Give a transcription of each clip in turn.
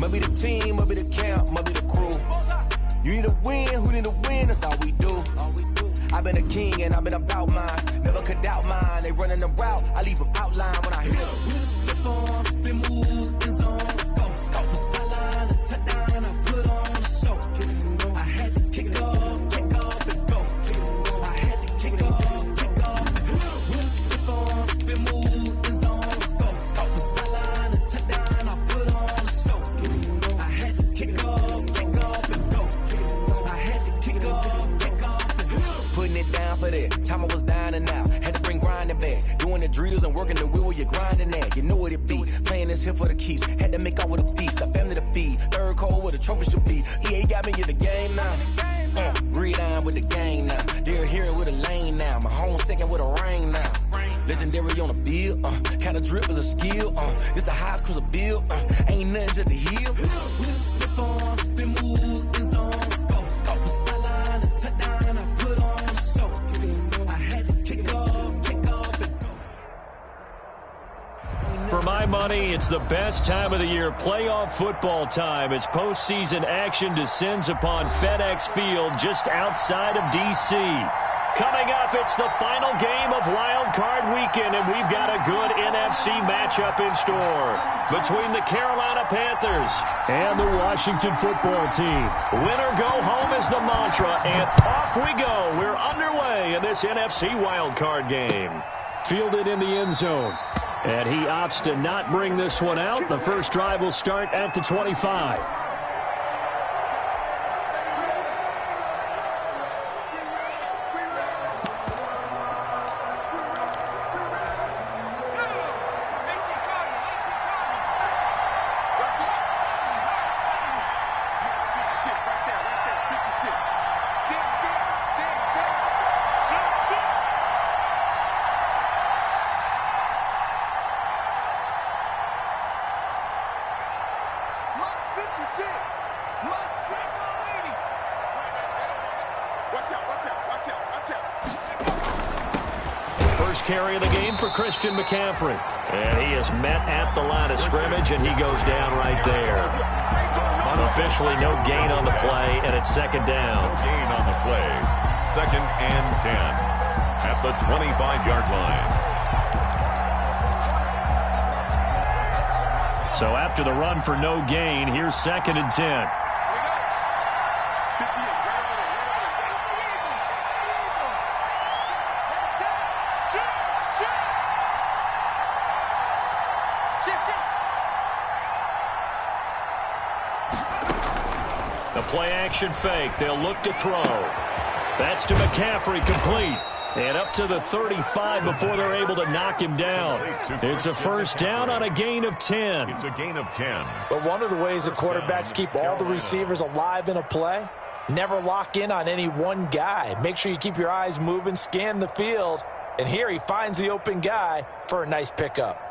Maybe the team, maybe the camp, maybe the crew. You need a win, who need a win, that's all we do. I've been a king and I've been about mine. Never could doubt mine. They running the route, I leave them outline when I hit them. With a stiff arm, spin move, in zone, scope. From sideline to touchdown, I put on a show. I had to kick off and go. I had to kick off and go. With a stiff arm, spin move, in zone, scope. From sideline to touchdown, I put on a show. I had to kick off and go. I had to kick off and go. Putting it down for that. Time I was down and out. Had to bring grinding back. Doing the drills and working the wheel where you're grinding at. You know what it be. Playing this here for the keeps. Had to make out with a feast. A family to feed. Third cold where the trophy should be. EA got me in the game now. Breed on with the gang now. They're here with a lane now. My home second with a ring now. Legendary on the field. Kind of drip is a skill. This the highest cruiser bill. Ain't nothing just to heal. With a stiff arm, spin move, in zone, scope. From sideline to touchdown, I put on a show. I had to kick off and go. For my money, it's the best time of the year, playoff football time, as postseason action descends upon FedEx Field just outside of D.C. Coming up, it's the final game of Wild Card Weekend, and we've got a good NFC matchup in store between the Carolina Panthers and the Washington Football Team. Winner go home is the mantra, and off we go. We're underway in this NFC Wild Card game. Fielded in the end zone. And he opts to not bring this one out. The first drive will start at the 25. First carry of the game for Christian McCaffrey. And he is met at the line of scrimmage, and he goes down right there. Officially no gain on the play, and it's second down. No gain on the play. 2nd and 10 at the 25-yard line. So after the run for no gain, here's 2nd and 10. The play-action fake. They'll look to throw. That's to McCaffrey, complete. And up to the 35 before they're able to knock him down. It's a first down on a gain of 10. It's a gain of 10. But one of the ways that quarterbacks keep all the receivers alive in a play, never lock in on any one guy. Make sure you keep your eyes moving, scan the field. And here he finds the open guy for a nice pickup.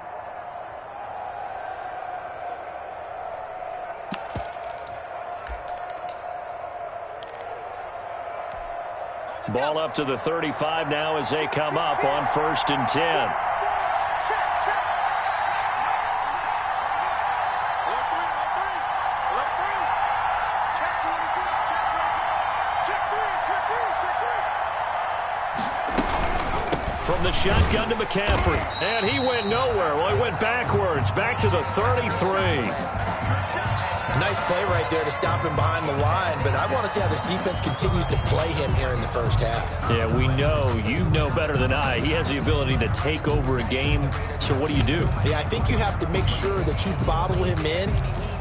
Ball up to the 35 now as they come up on 1st and 10. From the shotgun to McCaffrey. And he went nowhere. Well, he went backwards. Back to the 33. Nice play right there to stop him behind the line, but I want to see how this defense continues to play him here in the first half. Yeah, we know. You know better than I. He has the ability to take over a game. So what do you do? Yeah, I think you have to make sure that you bottle him in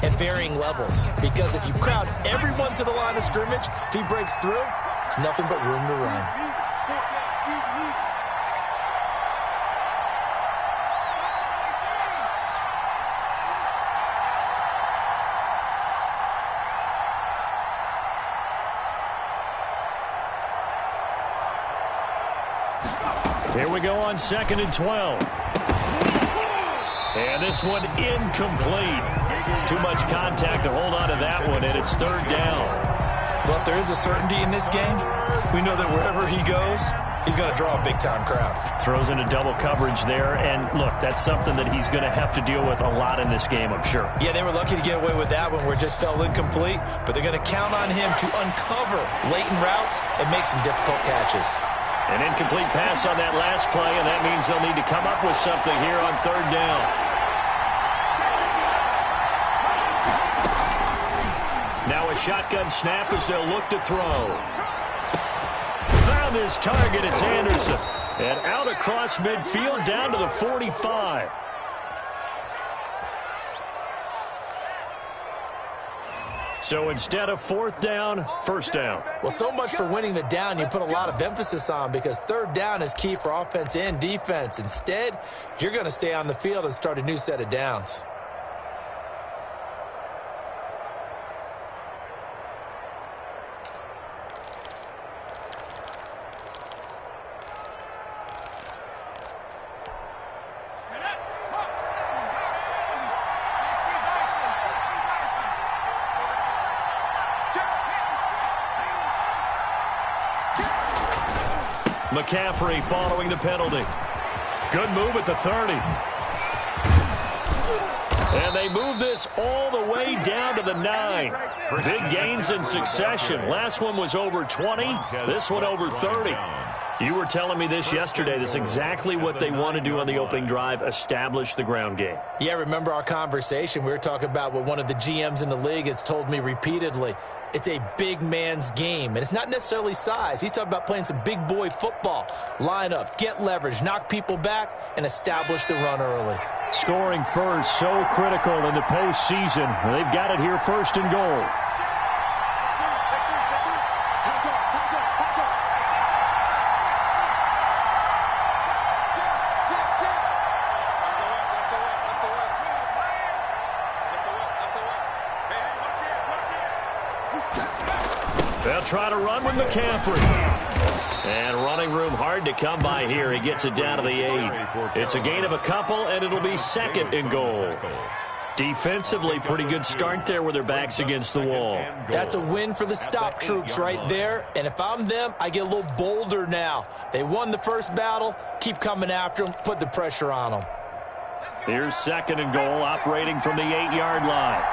at varying levels, because if you crowd everyone to the line of scrimmage, if he breaks through, there's nothing but room to run. Here we go on 2nd and 12. And this one incomplete. Too much contact to hold on to that one, and it's 3rd down. But there is a certainty in this game. We know that wherever he goes, he's going to draw a big-time crowd. Throws into double coverage there, and look, that's something that he's going to have to deal with a lot in this game, I'm sure. Yeah, they were lucky to get away with that one where it just fell incomplete, but they're going to count on him to uncover latent routes and make some difficult catches. An incomplete pass on that last play, and that means they'll need to come up with something here on third down. Now a shotgun snap as they'll look to throw. Found his target, it's Anderson. And out across midfield down to the 45. So instead of fourth down, first down. Well, so much for winning the down you put a lot of emphasis on because third down is key for offense and defense. Instead, you're going to stay on the field and start a new set of downs. McCaffrey following the penalty. Good move at the 30. And they move this all the way down to the 9. Big gains in succession. Last one was over 20. This one over 30. You were telling me this yesterday. This is exactly what they want to do on the opening drive, establish the ground game. Yeah, remember our conversation? We were talking about what one of the GMs in the league has told me repeatedly. It's a big man's game, and it's not necessarily size. He's talking about playing some big boy football. Line up, get leverage, knock people back, and establish the run early. Scoring first, so critical in the postseason. They've got it here first and goal. They'll try to run with McCaffrey. And running room hard to come by here. He gets it down to the 8. It's a gain of a couple, and it'll be second and goal. Defensively, pretty good start there with their backs against the wall. That's a win for the stop troops right there. And if I'm them, I get a little bolder now. They won the first battle. Keep coming after them. Put the pressure on them. Here's second and goal, operating from the 8-yard line.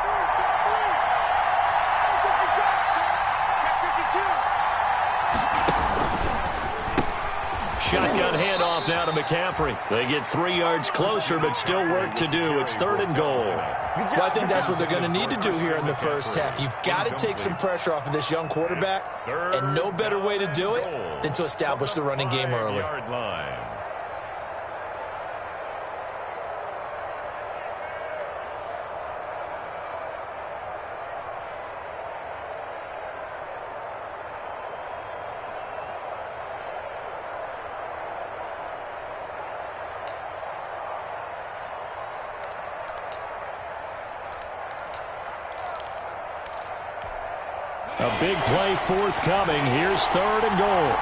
Shotgun handoff now to McCaffrey. They get 3 yards closer, but still work to do. It's third and goal. Well, I think that's what they're going to need to do here in the first half. You've got to take some pressure off of this young quarterback, and no better way to do it than to establish the running game early. A big play forthcoming. Here's third and goal.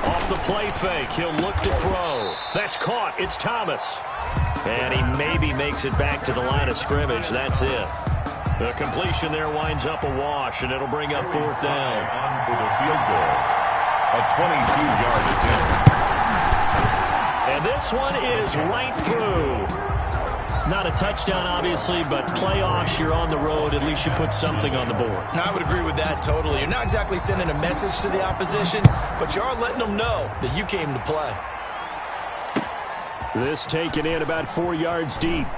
Off the play fake, he'll look to throw. That's caught. It's Thomas. And he maybe makes it back to the line of scrimmage. That's it. The completion there winds up a wash, and it'll bring up fourth down. On for the field goal. A 22-yard attempt. And this one is right through. Not a touchdown, obviously, but playoffs, you're on the road. At least you put something on the board. I would agree with that totally. You're not exactly sending a message to the opposition, but you are letting them know that you came to play. This taken in about 4 yards deep.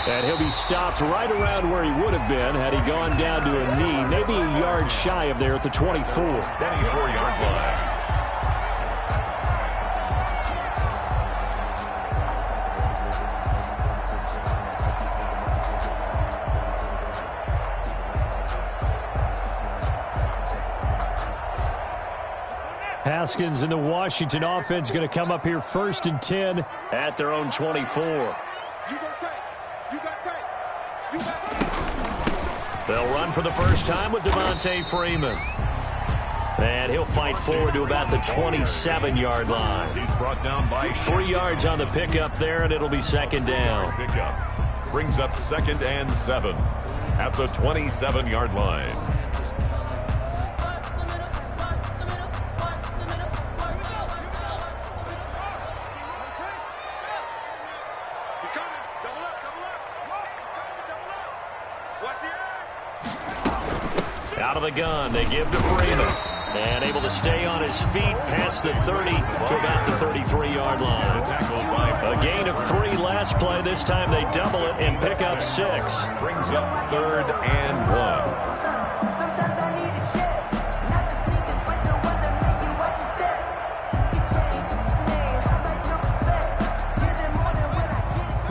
And he'll be stopped right around where he would have been had he gone down to a knee, maybe a yard shy of there at the 24. 24-yard line. Haskins and the Washington offense going to come up here first and 10 at their own 24. They'll run for the first time with Devontae Freeman. And he'll fight forward to about the 27-yard line. He's brought down by 3 yards on the pickup there, and it'll be second down. Pickup brings up 2nd and 7 at the 27-yard line. Out of the gun, they give to Freeman. And able to stay on his feet past the 30 to about the 33-yard line. A gain of 3 last play. This time they double it and pick up 6. Brings up 3rd and 1. Sometimes I need a check, not the sneakers, but the ones that make you watch your step. You change the name, I like your respect. Give them more than when I get it.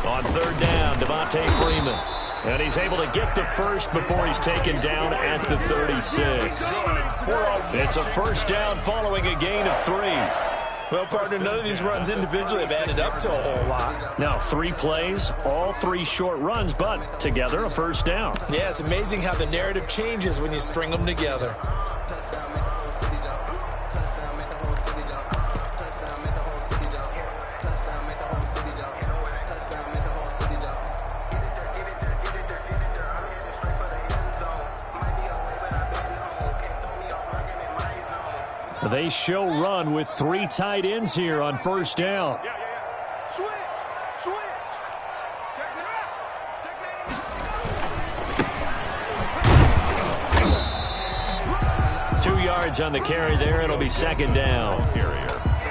On 3rd down, Devontae Freeman. And he's able to get the first before he's taken down at the 36. It's a first down following a gain of 3. Well, partner, none of these runs individually have added up to a whole lot. Now, 3 plays, all 3 short runs, but together a first down. Yeah, it's amazing how the narrative changes when you string them together. They show run with 3 tight ends here on first down. Switch. Check it out. 2 yards on the carry there. It'll be second down.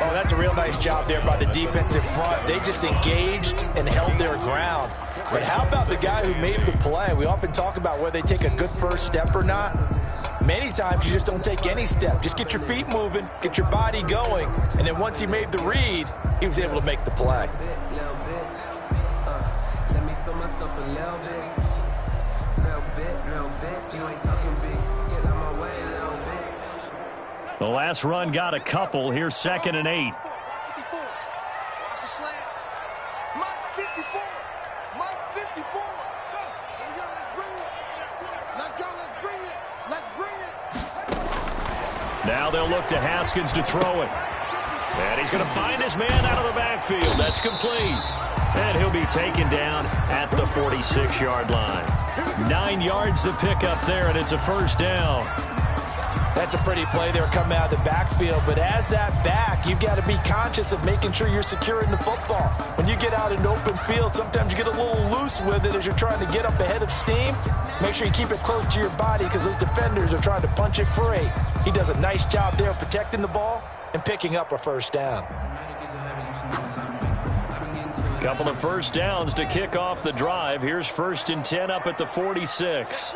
Oh, that's a real nice job there by the defensive front. They just engaged and held their ground. But how about the guy who made the play? We often talk about whether they take a good first step or not. Many times you just don't take any step. Just get your feet moving, get your body going, and then once he made the read, he was able to make the play. Let me feel myself a little bit. You ain't talking big. Get out my way a little bit. The last run got a couple. Here's 2nd and 8. Watch the slant. Mike 54. Mike 54. Go. Here we go. Let's bring it. Let's go. Let's bring it. Let's bring it. Now they'll look to Haskins to throw it. And he's going to find his man out of the backfield. That's complete. And he'll be taken down at the 46-yard line. 9 yards to pick up there, and it's a first down. That's a pretty play there coming out of the backfield, but as that back, you've got to be conscious of making sure you're securing the football. When you get out in open field, sometimes you get a little loose with it as you're trying to get up ahead of steam. Make sure you keep it close to your body because those defenders are trying to punch it free. He does a nice job there protecting the ball and picking up a first down. Couple of first downs to kick off the drive. Here's 1st and 10 up at the 46.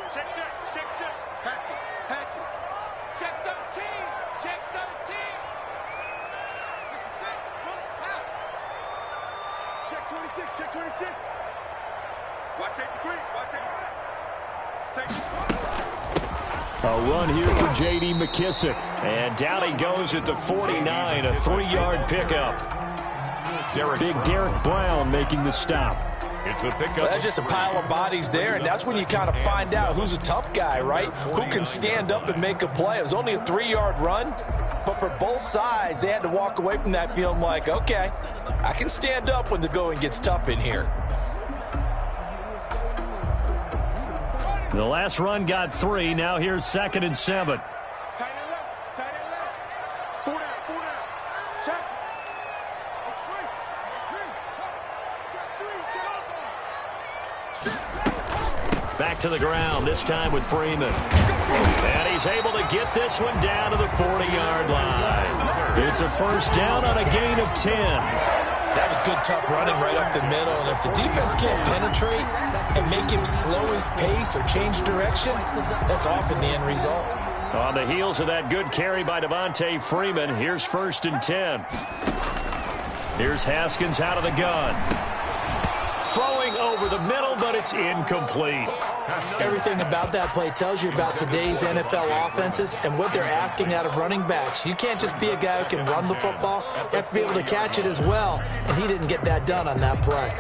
A run here for J.D. McKissick. And down he goes at the 49, a 3-yard pickup. Big Derek Brown making the stop. It's a pickup. Well, that's just a pile of bodies there, and that's when you kind of find out who's a tough guy, right? Who can stand up and make a play. It was only a 3-yard run, but for both sides, they had to walk away from that feeling like, okay, I can stand up when the going gets tough in here. The last run got 3. Now here's 2nd and 7. Back to the ground, this time with Freeman. And he's able to get this one down to the 40-yard line. It's a first down on a gain of 10. That was good, tough running right up the middle. And if the defense can't penetrate and make him slow his pace or change direction, that's often the end result. On the heels of that good carry by Devontae Freeman, here's 1st and 10. Here's Haskins out of the gun. Throwing over the middle, but it's incomplete. Everything about that play tells you about today's NFL offenses and what they're asking out of running backs. You can't just be a guy who can run the football. You have to be able to catch it as well, and he didn't get that done on that play.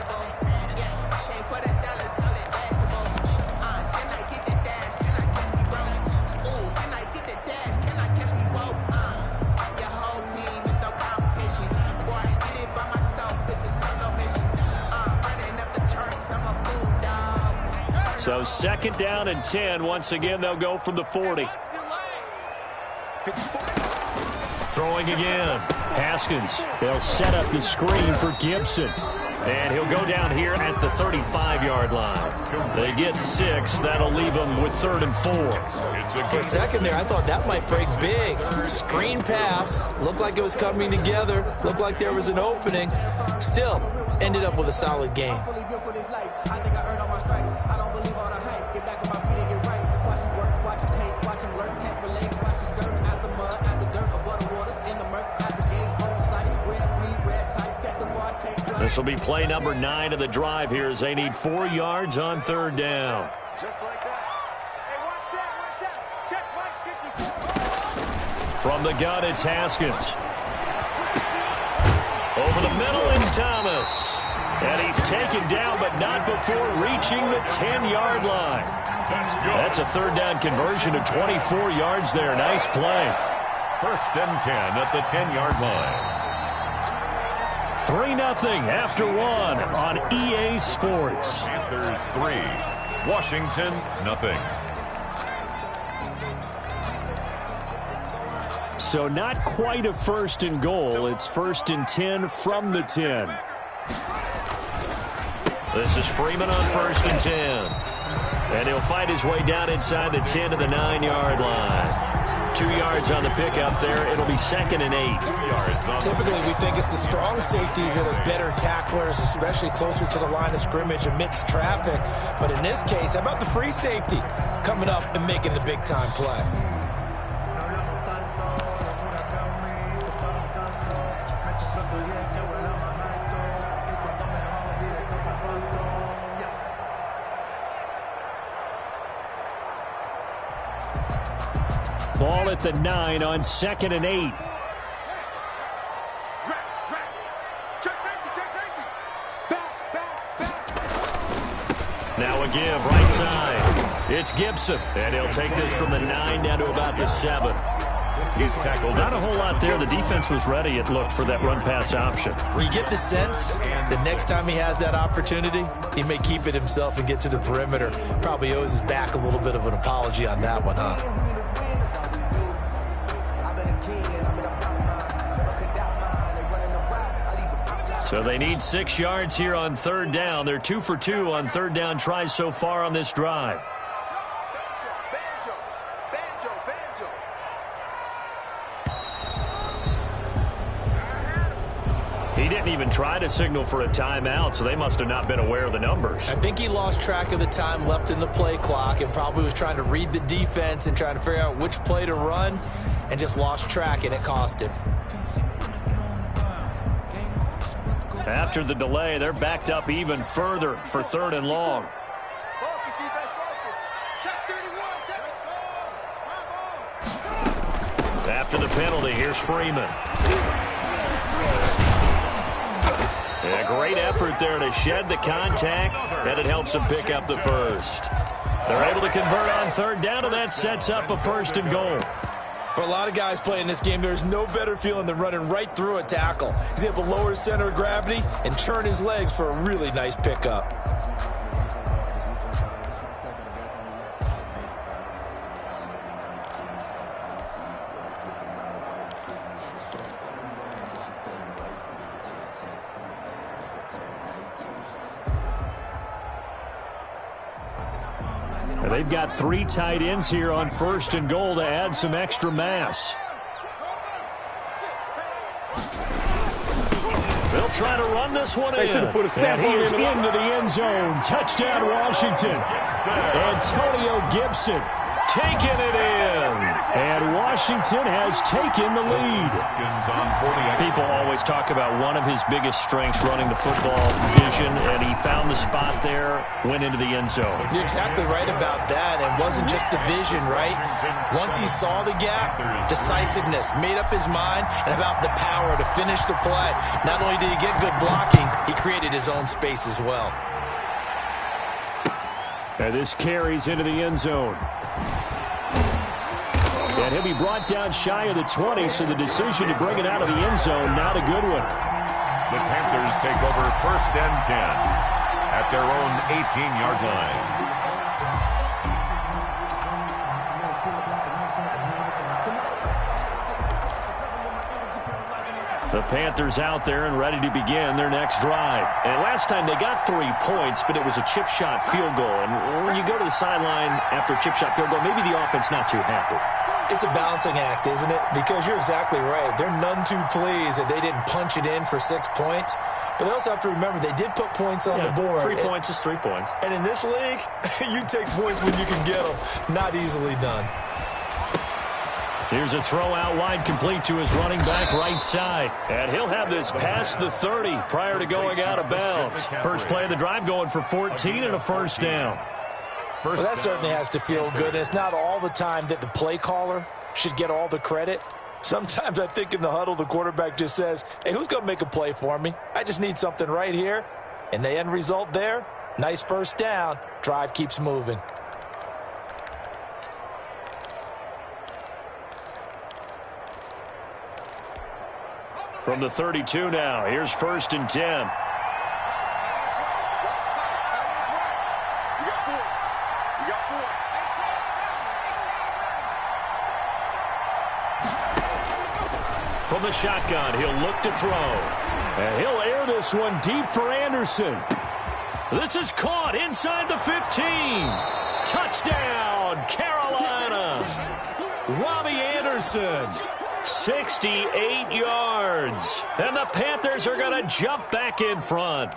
So 2nd down and 10. Once again, they'll go from the 40. Throwing again. Haskins. They'll set up the screen for Gibson. And he'll go down here at the 35-yard line. They get 6. That'll leave them with 3rd and 4. For a second there, I thought that might break big. Screen pass. Looked like it was coming together. Looked like there was an opening. Still, ended up with a solid game. This will be play number 9 of the drive here as they need 4 yards on 3rd down. Just like that. Hey, one set. Check Mike 54. From the gun, it's Haskins. Over the middle, it's Thomas. And he's taken down, but not before reaching the 10-yard line. That's a 3rd down conversion of 24 yards there. Nice play. 1st and 10 at the 10-yard line. 3-0 after 1 on EA Sports. Panthers 3, Washington nothing. So not quite a 1st and goal. It's 1st and 10 from the 10. This is Freeman on 1st and 10. And he'll find his way down inside the 10 to the 9-yard line. 2 yards on the pickup there. It'll be 2nd and 8. Typically, we think it's the strong safeties that are better tacklers, especially closer to the line of scrimmage amidst traffic. But in this case, how about the free safety coming up and making the big-time play? Ball at the 9 on 2nd and 8. Now a give right side. It's Gibson, and he'll take this from the 9 down to about the 7. He's tackled. Not a whole lot there. The defense was ready, it looked, for that run-pass option. You get the sense the next time he has that opportunity, he may keep it himself and get to the perimeter. Probably owes his back a little bit of an apology on that one, huh? So they need 6 yards here on 3rd down. They're 2 for 2 on 3rd down tries so far on this drive. He didn't even try to signal for a timeout, so they must have not been aware of the numbers. I think he lost track of the time left in the play clock and probably was trying to read the defense and trying to figure out which play to run and just lost track, and it cost him. After the delay, they're backed up even further for 3rd and long. After the penalty, here's Freeman. A great effort there to shed the contact, and it helps them pick up the 1st. They're able to convert on 3rd down, and that sets up a 1st and goal. For a lot of guys playing this game, there's no better feeling than running right through a tackle. He's able to lower his center of gravity and churn his legs for a really nice pickup. They've got 3 tight ends here on 1st and goal to add some extra mass. They'll try to run this one in. And he is into the end zone. Touchdown, Washington. Antonio Gibson taking it in. And Washington has taken the lead. People always talk about one of his biggest strengths running the football vision, and he found the spot there, went into the end zone. You're exactly right about that. It wasn't just the vision, right? Once he saw the gap, decisiveness, made up his mind, and about the power to finish the play. Not only did he get good blocking, he created his own space as well. And this carries into the end zone. And he'll be brought down shy of the 20, so the decision to bring it out of the end zone, not a good one. The Panthers take over 1st and 10 at their own 18-yard line. The Panthers out there and ready to begin their next drive. And last time they got 3 points, but it was a chip shot field goal. And when you go to the sideline after a chip shot field goal, maybe the offense not too happy. It's a balancing act, isn't it? Because you're exactly right. They're none too pleased that they didn't punch it in for 6 points. But they also have to remember they did put points on the board. 3 points is 3 points. And in this league, you take points when you can get them. Not easily done. Here's a throw out wide, complete to his running back right side. And he'll have this past the 30 prior to going out of bounds. First play of the drive going for 14 and a first down. Well, that certainly has to feel good. And it's not all the time that the play caller should get all the credit. Sometimes I think in the huddle, the quarterback just says, hey, who's going to make a play for me? I just need something right here. And the end result there, nice first down. Drive keeps moving. From the 32 now, here's 1st and 10. From the shotgun, he'll look to throw. And he'll air this one deep for Anderson. This is caught inside the 15. Touchdown, Carolina. Robbie Anderson. 68 yards. And the Panthers are going to jump back in front.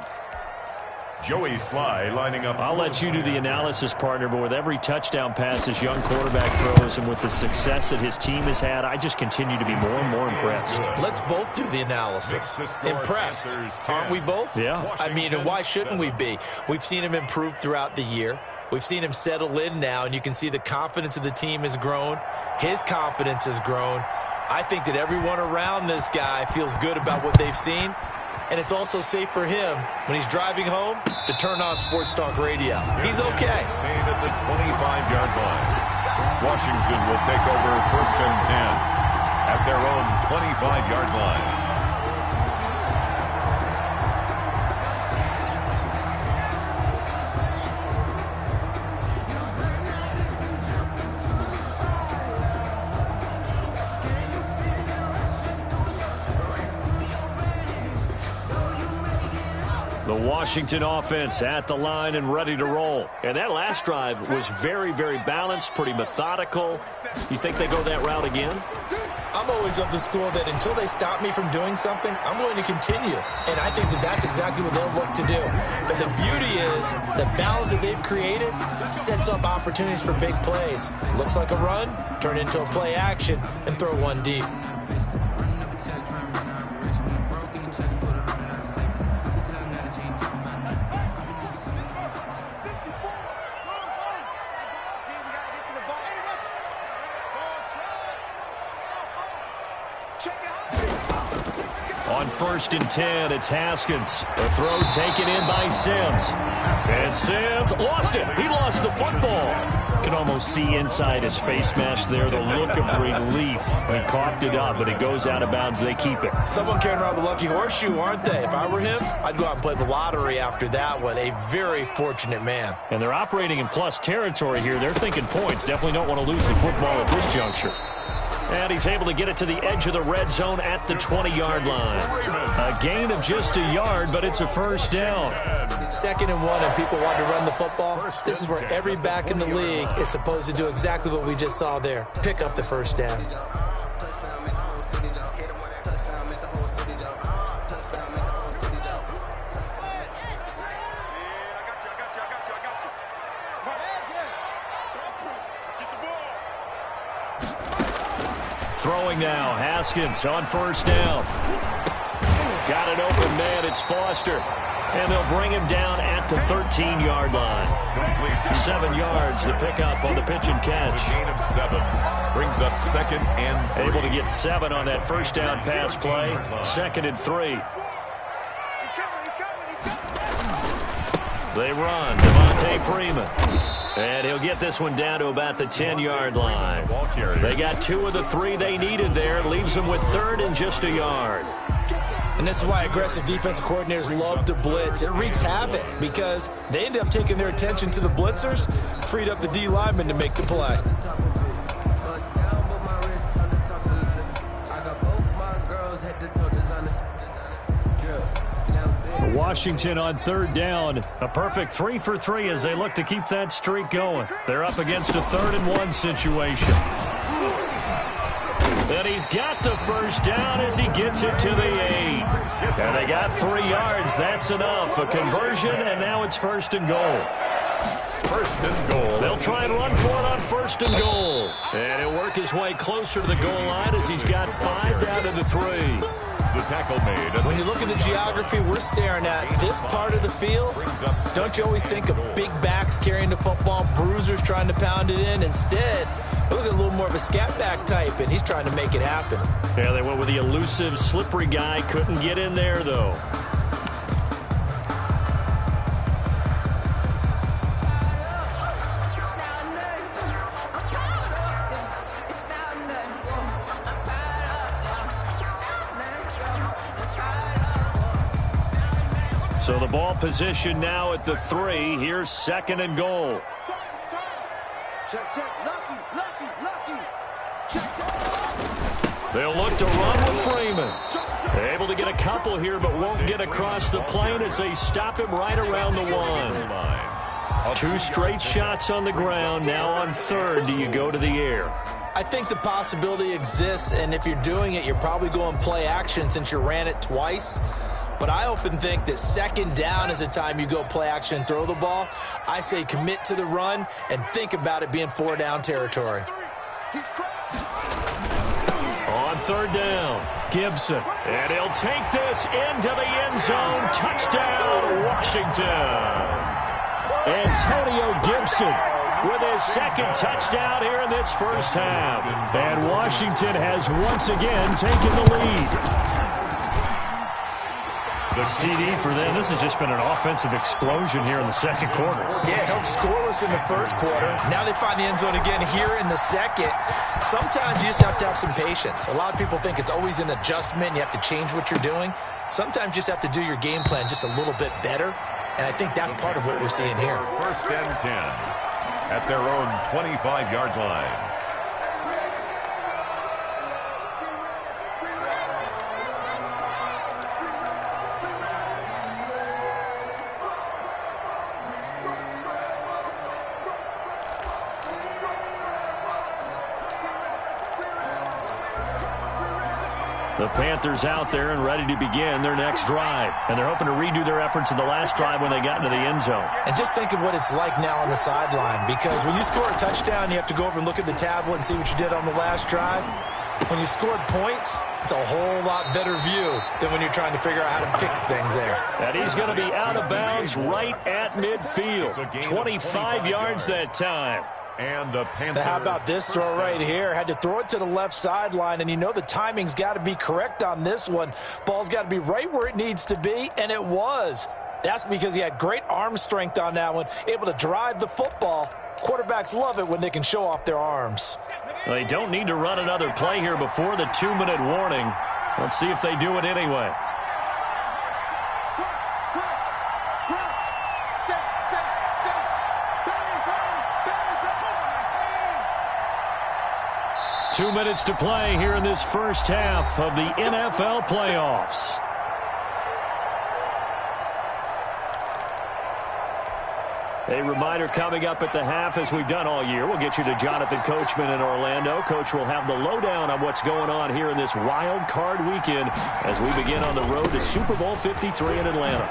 Joey Sly lining up. I'll let you do the analysis, partner, but with every touchdown pass this young quarterback throws and with the success that his team has had, I just continue to be more and more impressed. Let's both do the analysis. Impressed. Aren't we both? Yeah. I mean, and why shouldn't we be? We've seen him improve throughout the year. We've seen him settle in now, and you can see the confidence of the team has grown. His confidence has grown. I think that everyone around this guy feels good about what they've seen. And it's also safe for him when he's driving home to turn on Sports Talk Radio. He's okay. Made at the 25-yard line. Washington will take over 1st and 10 at their own 25-yard line. The Washington offense at the line and ready to roll. And that last drive was very, very balanced, pretty methodical. You think they go that route again? I'm always of the school that until they stop me from doing something, I'm going to continue. And I think that that's exactly what they'll look to do. But the beauty is the balance that they've created sets up opportunities for big plays. Looks like a run, turn into a play action, and throw one deep. On 1st and 10, it's Haskins. The throw taken in by Sims. And Sims lost it. He lost the football. You can almost see inside his face mask there the look of relief. He coughed it up, but it goes out of bounds. They keep it. Someone carrying around the lucky horseshoe, aren't they? If I were him, I'd go out and play the lottery after that one. A very fortunate man. And they're operating in plus territory here. They're thinking points. Definitely don't want to lose the football at this juncture. And he's able to get it to the edge of the red zone at the 20-yard line. A gain of just a yard, but it's a first down. 2nd and 1, and people want to run the football. This is where every back in the league is supposed to do exactly what we just saw there. Pick up the first down. Throwing now, Haskins on 1st down. Got an open man, it's Foster. And they'll bring him down at the 13-yard line. 7 yards, the pickup on the pitch and catch. A gain of 7. Brings up 2nd and 3. Able to get 7 on that first down pass play. 2nd and 3. They run, Devontae Freeman. And he'll get this one down to about the 10-yard line. They got 2 of the 3 they needed there. Leaves them with 3rd and just a yard. And this is why aggressive defensive coordinators love to blitz. It wreaks havoc because they end up taking their attention to the blitzers, freed up the D lineman to make the play. Washington on third down. A perfect 3 for 3 as they look to keep that streak going. They're up against a 3rd-and-1 situation. And he's got the first down as he gets it to the 8. And they got 3 yards. That's enough. A conversion, and now it's 1st and goal. 1st and goal. They'll try and run for it on 1st and goal. And he'll work his way closer to the goal line as he's got 5 down to the 3. The tackle made. When you look at the geography we're staring at, this part of the field, don't you always think of big backs carrying the football, bruisers trying to pound it in? Instead, look at a little more of a scat back type, and he's trying to make it happen. Yeah, they went with the elusive, slippery guy. Couldn't get in there, though. So the ball position now at the 3. Here's 2nd and goal. Check, check. Lucky. Check, check. They'll look to run with Freeman. Able to get a couple here, but won't get across the plane as they stop him right around the 1. 2 straight shots on the ground. Now on 3rd, do you go to the air? I think the possibility exists, and if you're doing it, you're probably going play action since you ran it twice. But I often think that 2nd down is the time you go play action and throw the ball. I say commit to the run and think about it being 4-down territory. On 3rd down, Gibson. And he'll take this into the end zone. Touchdown, Washington. Antonio Gibson with his 2nd touchdown here in this first half. And Washington has once again taken the lead. The CD for them. This has just been an offensive explosion here in the 2nd quarter. Yeah, held scoreless in the 1st quarter. Now they find the end zone again here in the 2nd. Sometimes you just have to have some patience. A lot of people think it's always an adjustment. You have to change what you're doing. Sometimes you just have to do your game plan just a little bit better. And I think that's part of what we're seeing here. 1st and 10 at their own 25-yard line. The Panthers out there and ready to begin their next drive. And they're hoping to redo their efforts in the last drive when they got into the end zone. And just think of what it's like now on the sideline, because when you score a touchdown, you have to go over and look at the tablet and see what you did on the last drive. When you scored points, it's a whole lot better view than when you're trying to figure out how to fix things there. And he's going to be out of bounds right at midfield. 25 yards that time. And the Panthers. Now, how about this throw right here? Had to throw it to the left sideline, and you know the timing's got to be correct on this one. Ball's got to be right where it needs to be, and it was. That's because he had great arm strength on that one, able to drive the football. Quarterbacks love it when they can show off their arms. Well, they don't need to run another play here before the 2-minute warning. Let's see if they do it anyway. Two minutes to play here in this first half of the NFL playoffs. A reminder coming up at the half, as we've done all year. We'll get you to Jonathan Coachman in Orlando. Coach will have the lowdown on what's going on here in this wild card weekend as we begin on the road to Super Bowl 53 in Atlanta.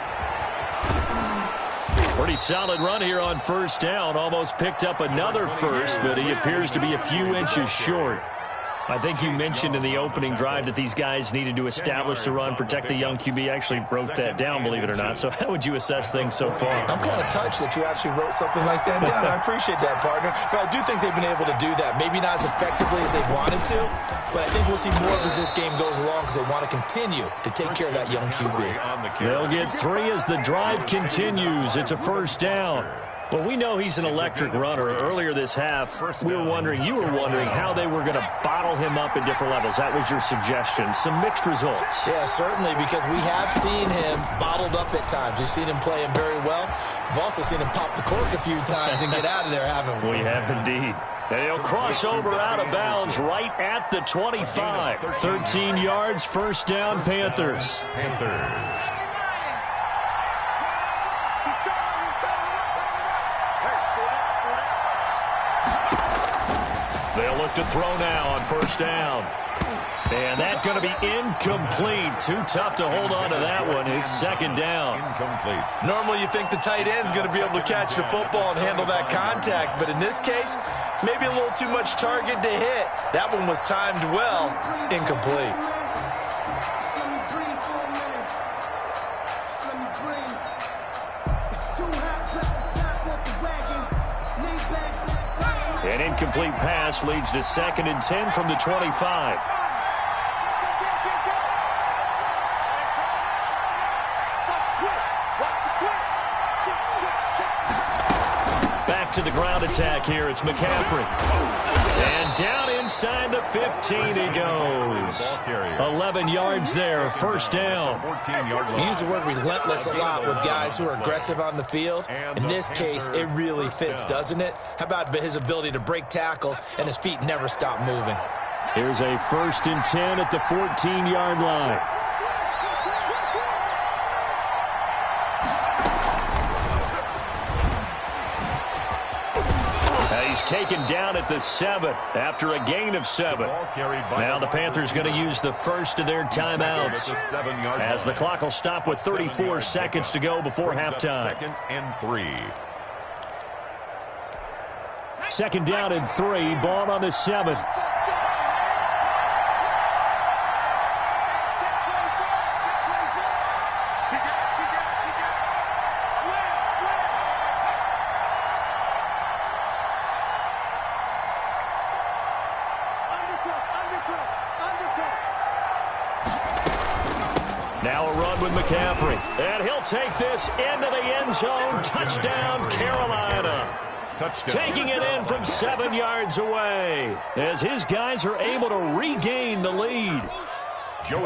Pretty solid run here on 1st down. Almost picked up another first, but he appears to be a few inches short. I think you mentioned in the opening drive that these guys needed to establish the run, protect the young QB. I actually wrote that down, believe it or not. So how would you assess things so far? I'm kind of touched that you actually wrote something like that down. I appreciate that, partner. But I do think they've been able to do that. Maybe not as effectively as they wanted to, but I think we'll see more as this game goes along because they want to continue to take care of that young QB. They'll get 3 as the drive continues. It's a 1st down. Well, we know he's an electric runner. Earlier this half, you were wondering how they were going to bottle him up at different levels. That was your suggestion. Some mixed results. Yeah, certainly, because we have seen him bottled up at times. We've seen him play him very well. We've also seen him pop the cork a few times and get out of there, haven't we? We have indeed. And he'll cross over out of bounds right at the 25. 13 yards, 1st down, Panthers. look to throw now on first down. And that's going to be incomplete. Too tough to hold on to that one. It's second down. Incomplete. Normally you think the tight end's going to be able to catch the football and handle that contact, but in this case, maybe a little too much target to hit. That one was timed well. Incomplete. An incomplete pass leads to 2nd and 10 from the 25. Back to the ground attack here. It's McCaffrey. And down inside the 15 he goes. 11 yards there, first down. We use the word relentless a lot with guys who are aggressive on the field. In this case, it really fits, doesn't it? How about his ability to break tackles and his feet never stop moving? Here's a 1st and 10 at the 14-yard line. He's taken down at the 7 after a gain of 7. Now the Panthers going to use the first of their timeouts as the clock will stop with 34 seconds to go before halftime. 2nd and 3. 2nd down and 3. Ball on the 7. Now a run with McCaffrey. And he'll take this into the end zone. Touchdown, Carolina. Taking it in from 7 yards away as his guys are able to regain the lead.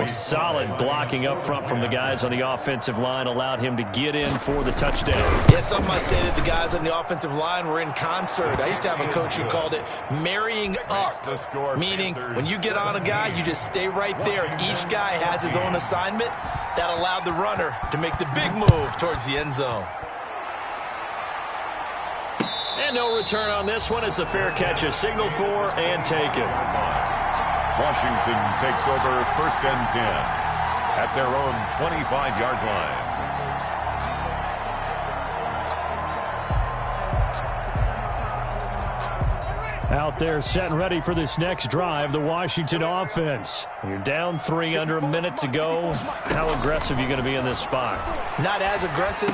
Solid blocking up front from the guys on the offensive line allowed him to get in for the touchdown. Yeah, some might say that the guys on the offensive line were in concert. I used to have a coach who called it marrying up, meaning when you get on a guy, you just stay right there, and each guy has his own assignment. That allowed the runner to make the big move towards the end zone. And no return on this one as the fair catch is signaled for and taken. Washington takes over 1st and 10 at their own 25-yard line. Out there set and ready for this next drive, the Washington offense. You're down 3, under a minute to go. How aggressive are you going to be in this spot? Not as aggressive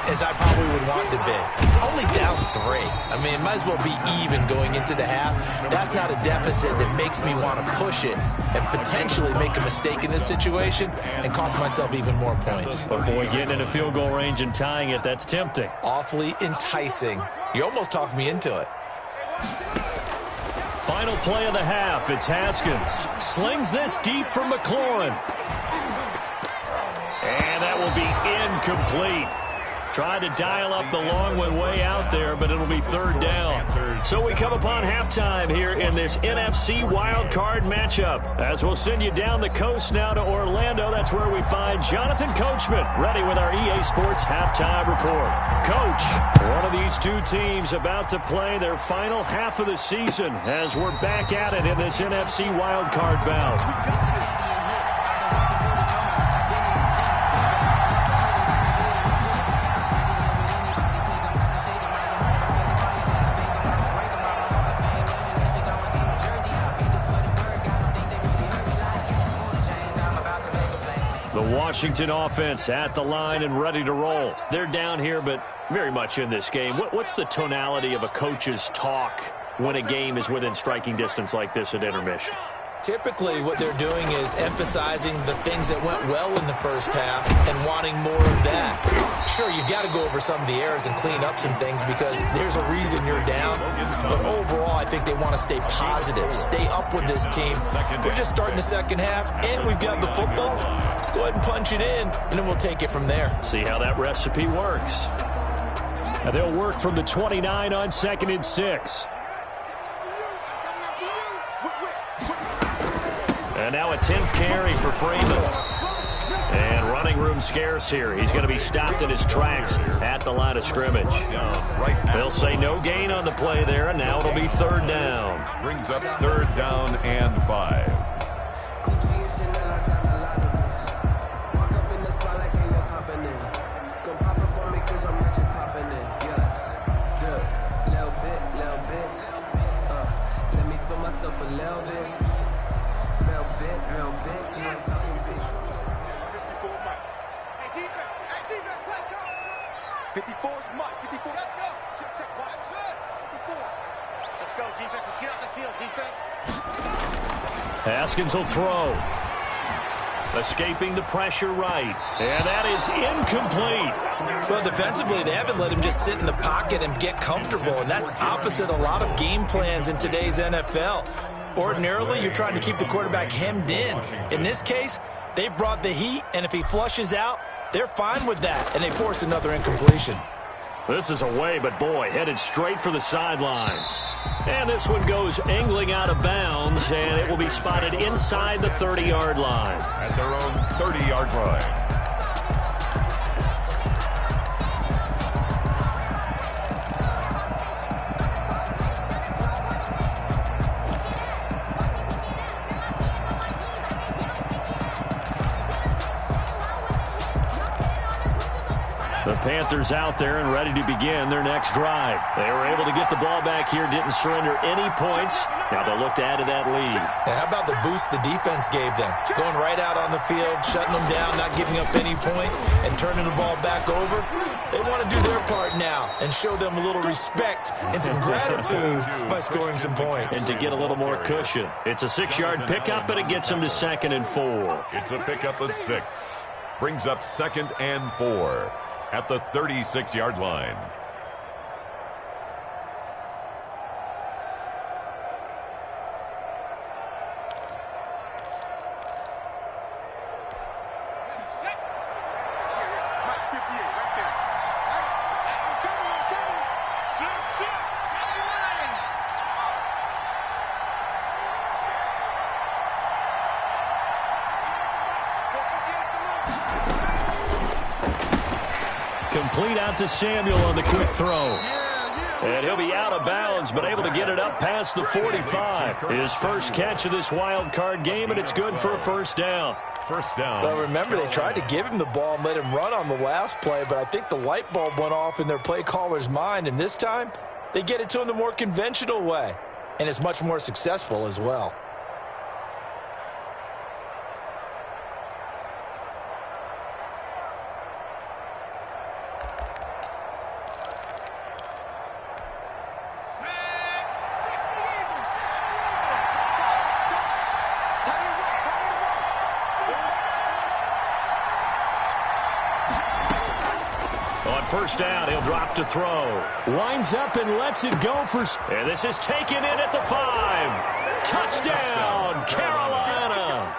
as I probably would want to be. Only down 3. I mean, it might as well be even going into the half. That's not a deficit that makes me want to push it and potentially make a mistake in this situation and cost myself even more points. But boy, getting in a field goal range and tying it, that's tempting. Awfully enticing. You almost talked me into it. Final play of the half. It's Haskins. Slings this deep for McLaurin. And that will be incomplete. Tried to dial up the long one way out there, but it'll be 3rd down. So we come upon halftime here in this NFC wildcard matchup. As we'll send you down the coast now to Orlando, that's where we find Jonathan Coachman, ready with our EA Sports halftime report. Coach, one of these two teams about to play their final half of the season as we're back at it in this NFC wildcard bout. Washington offense at the line and ready to roll. They're down here, but very much in this game. What's the tonality of a coach's talk when a game is within striking distance like this at intermission? Typically, what they're doing is emphasizing the things that went well in the first half and wanting more of that. Sure, you've got to go over some of the errors and clean up some things because there's a reason you're down. But overall, I think they want to stay positive, stay up with this team. We're just starting the second half, and we've got the football. Let's go ahead and punch it in, and then we'll take it from there. See how that recipe works. Now they'll work from the 29 on 2nd and 6. And now a 10th carry for Freeman. And running room scarce here. He's going to be stopped in his tracks at the line of scrimmage. They'll say no gain on the play there, and now it'll be third down. Brings up third down and 5. Haskins will throw. Escaping the pressure right. And that is incomplete. Well, defensively, they haven't let him just sit in the pocket and get comfortable, and that's opposite a lot of game plans in today's NFL. Ordinarily, you're trying to keep the quarterback hemmed in. In this case, they brought the heat, and if he flushes out, they're fine with that, and they force another incompletion. This is away, but boy, headed straight for the sidelines. And this one goes angling out of bounds, and it will be spotted inside the 30-yard line. At their own 30-yard line. The Panthers out there and ready to begin their next drive. They were able to get the ball back here, didn't surrender any points. Now they'll look to add to that lead. How about the boost the defense gave them? Going right out on the field, shutting them down, not giving up any points, and turning the ball back over. They want to do their part now and show them a little respect and some gratitude by scoring some points. And to get a little more cushion. It's a 6-yard pickup, and it gets them to 2nd and 4. It's a pickup of 6. Brings up 2nd and 4. At the 36-yard line. Complete out to Samuel on the quick throw. And he'll be out of bounds, but able to get it up past the 45. His first catch of this wild card game, and it's good for a first down. First down. Well, remember, they tried to give him the ball and let him run on the last play, but I think the light bulb went off in their play caller's mind, and this time they get it to him the more conventional way, and it's much more successful as well. First down, he'll drop to throw. Lines up and lets it go for... And this is taken in at the 5. Touchdown, Carolina.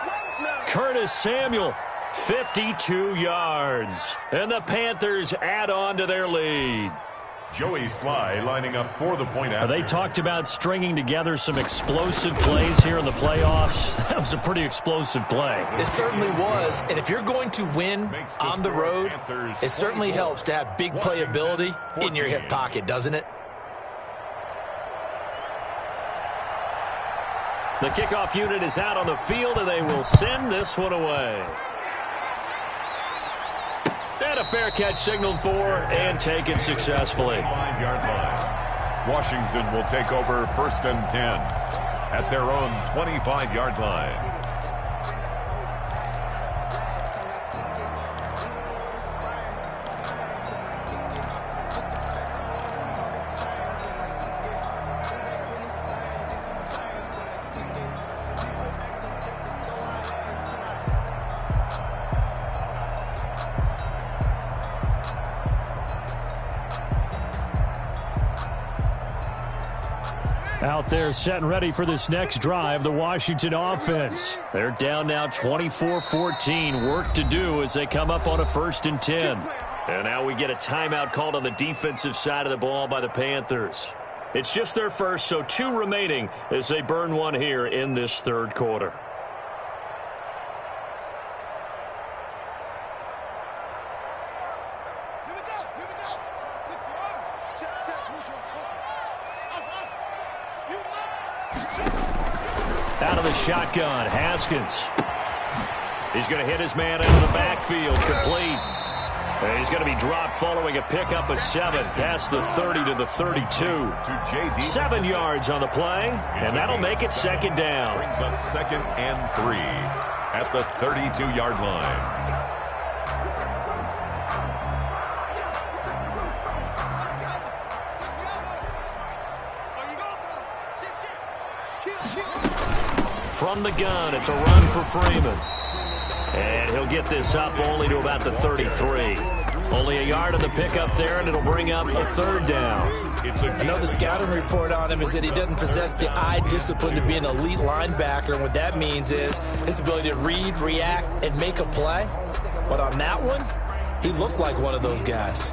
Curtis Samuel, 52 yards. And the Panthers add on to their lead. Joey Sly lining up for the point after. They talked about stringing together some explosive plays here in the playoffs. That was a pretty explosive play. It certainly was. And if you're going to win on the road, it certainly helps to have big playability in your hip pocket, doesn't it? The kickoff unit is out on the field, and they will send this one away. And a fair catch signaled for and taken successfully. 5-yard line. Washington will take over 1st and 10 at their own 25-yard line. Out there set and ready for this next drive, the Washington offense. They're down now 24-14. Work to do as they come up on a 1st and 10. And now we get a timeout called on the defensive side of the ball by the Panthers. It's just their first, so 2 remaining as they burn one here in this 3rd quarter. shotgun. Haskins. He's going to hit his man out of the backfield. Complete. And he's going to be dropped following a pickup of 7 past the 30 to the 32. 7 yards on the play, and that'll make it second down. Brings up 2nd and 3 at the 32-yard line. From the gun, it's a run for Freeman. And he'll get this up only to about the 33. Only a yard on the pickup there, and it'll bring up a 3rd down. I know the scouting report on him is that he doesn't possess the eye discipline to be an elite linebacker. And what that means is his ability to read, react, and make a play. But on that one, he looked like one of those guys.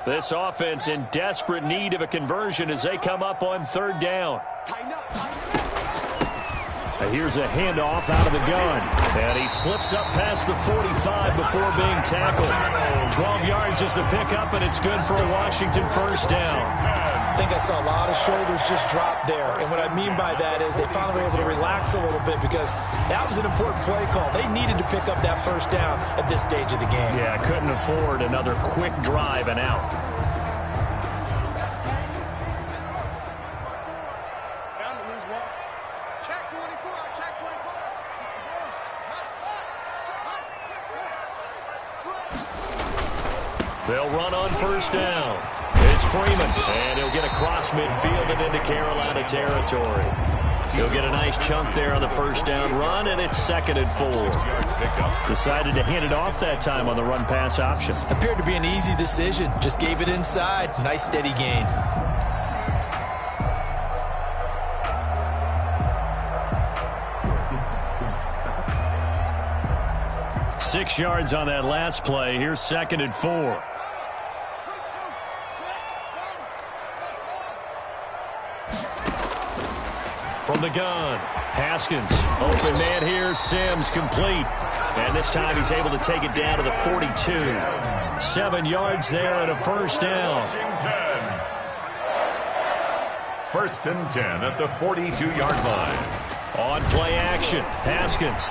This offense in desperate need of a conversion as they come up on 3rd down. Here's a handoff out of the gun. And he slips up past the 45 before being tackled. 12 yards is the pickup, and it's good for a Washington 1st down. I think I saw a lot of shoulders just drop there. And what I mean by that is they finally were able to relax a little bit because that was an important play call. They needed to pick up that 1st down at this stage of the game. Yeah, couldn't afford another quick drive and out. They'll run on 1st down. It's Freeman, and he'll get across midfield and into Carolina territory. He'll get a nice chunk there on the 1st down run, and it's 2nd and 4. Decided to hand it off that time on the run-pass option. Appeared to be an easy decision. Just gave it inside. Nice steady gain. Six yards on that last play. Here's 2nd and 4. From the gun, Haskins. Open man here, Sims complete. And this time he's able to take it down to the 42. 7 yards there and a 1st down. 1st and 10 at the 42-yard line. On play action, Haskins.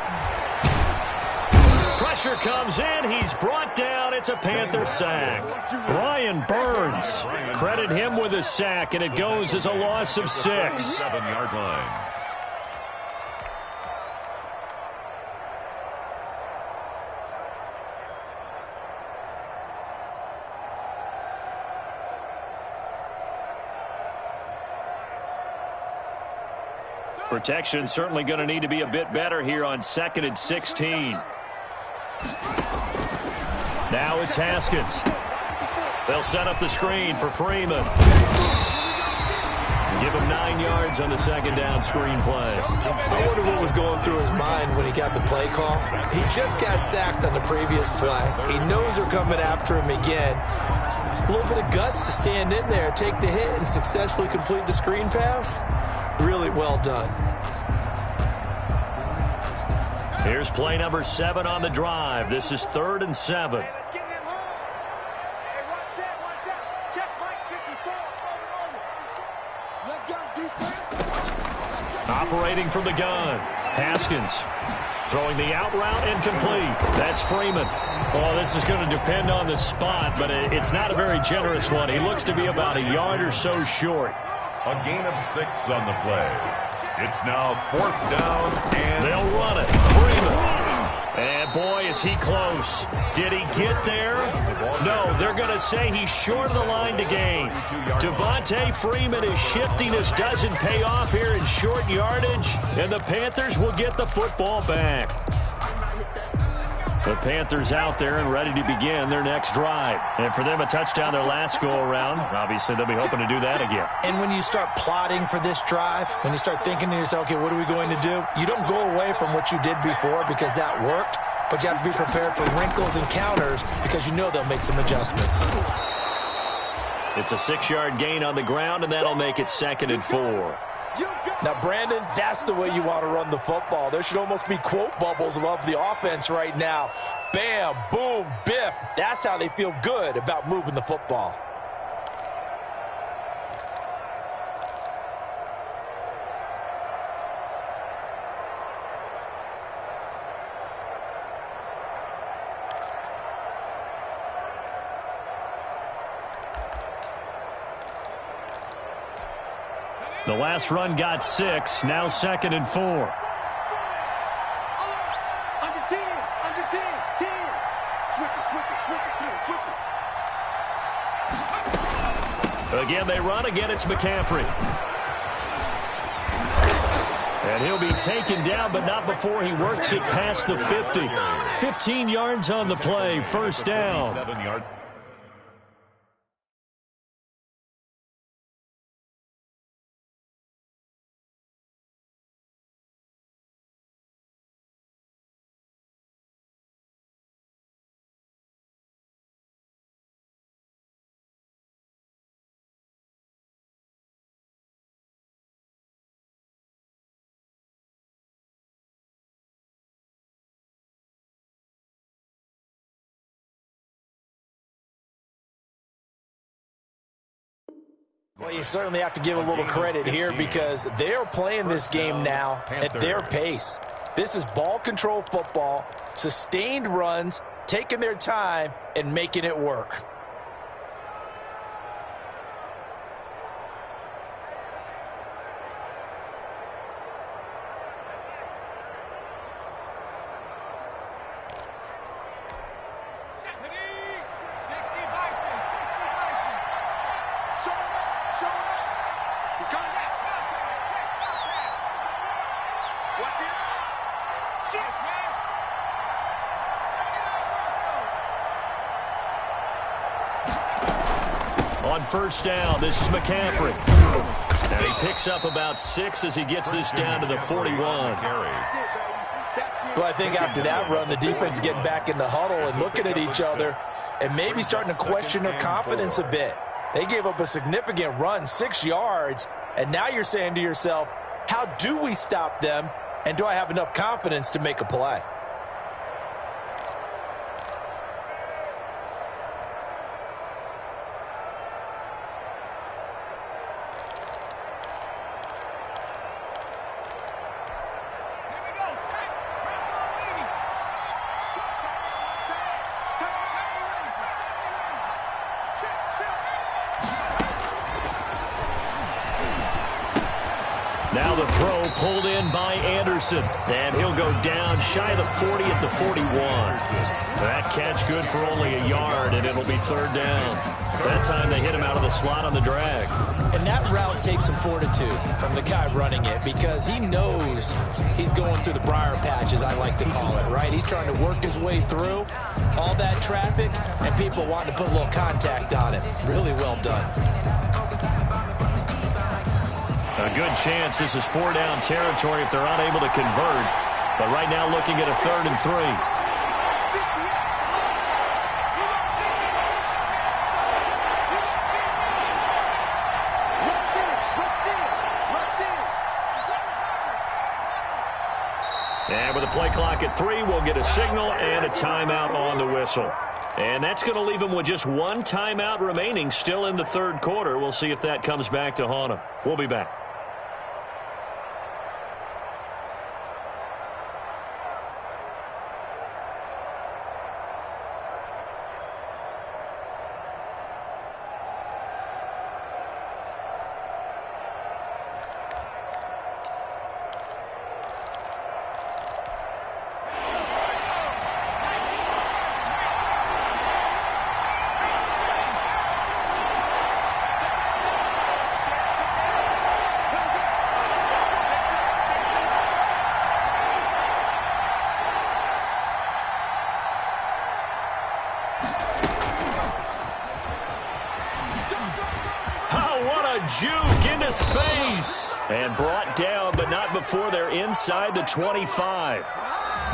Pressure comes in. He's brought down. It's a Panther sack. Brian Burns. Credit him with a sack, and it goes as a loss of 6. 7-yard line. Protection certainly going to need to be a bit better here on 2nd and 16. Now it's Haskins. They'll set up the screen for Freeman. Give him 9 yards on the 2nd down screen play. I wonder what was going through his mind when he got the play call. He just got sacked on the previous play. He knows they're coming after him again. A little bit of guts to stand in there, take the hit, and successfully complete the screen pass. Really well done. Here's play number 7 on the drive. This is 3rd and 7. Operating from the gun, Haskins. Throwing the out route incomplete. That's Freeman. Oh, this is going to depend on the spot, but it's not a very generous one. He looks to be about a yard or so short. A gain of 6 on the play. It's now 4th down, and they'll run it. Freeman. And boy, is he close. Did he get there? No, they're going to say he's short of the line to gain. Devontae Freeman is shifting. This doesn't pay off here in short yardage, and the Panthers will get the football back. The Panthers out there and ready to begin their next drive. And for them, a touchdown their last go-around. Obviously, they'll be hoping to do that again. And when you start plotting for this drive, when you start thinking to yourself, okay, what are we going to do? You don't go away from what you did before because that worked, but you have to be prepared for wrinkles and counters because you know they'll make some adjustments. It's a 6-yard gain on the ground, and that'll make it 2nd and 4. Now, Brandon, that's the way you want to run the football. There should almost be quote bubbles above the offense right now. Bam, boom, biff. That's how they feel good about moving the football. The last run got 6. Now 2nd and 4. Under 10. Under 10. 10. Switch it. Come on, switch it. Again, they run. Again, it's McCaffrey. And he'll be taken down, but not before he works it past the 50. 15 yards on the play. First down. 7-yard. Well, you certainly have to give a little credit here because they're playing this game now at their pace. This is ball control football, sustained runs, taking their time and making it work. On first down, this is McCaffrey. And he picks up about 6 as he gets this down to the 41. Well, I think after that run, the defense is getting back in the huddle and looking at each other and maybe starting to question their confidence a bit. They gave up a significant run, 6 yards, and now you're saying to yourself, how do we stop them, and do I have enough confidence to make a play? Now the throw pulled in by Anderson. And he'll go down shy of the 40 at the 41. That catch good for only a yard, and it'll be third down. That time they hit him out of the slot on the drag. And that route takes some fortitude from the guy running it because he knows he's going through the briar patch, as I like to call it, right? He's trying to work his way through all that traffic and people wanting to put a little contact on it. Really well done. A good chance this is 4-down territory if they're unable to convert. But right now looking at a 3rd and 3. And with a play clock at 3, we'll get a signal and a timeout on the whistle. And that's going to leave them with just one timeout remaining still in the third quarter. We'll see if that comes back to haunt them. We'll be back. Juke into space and brought down, but not before they're inside the 25.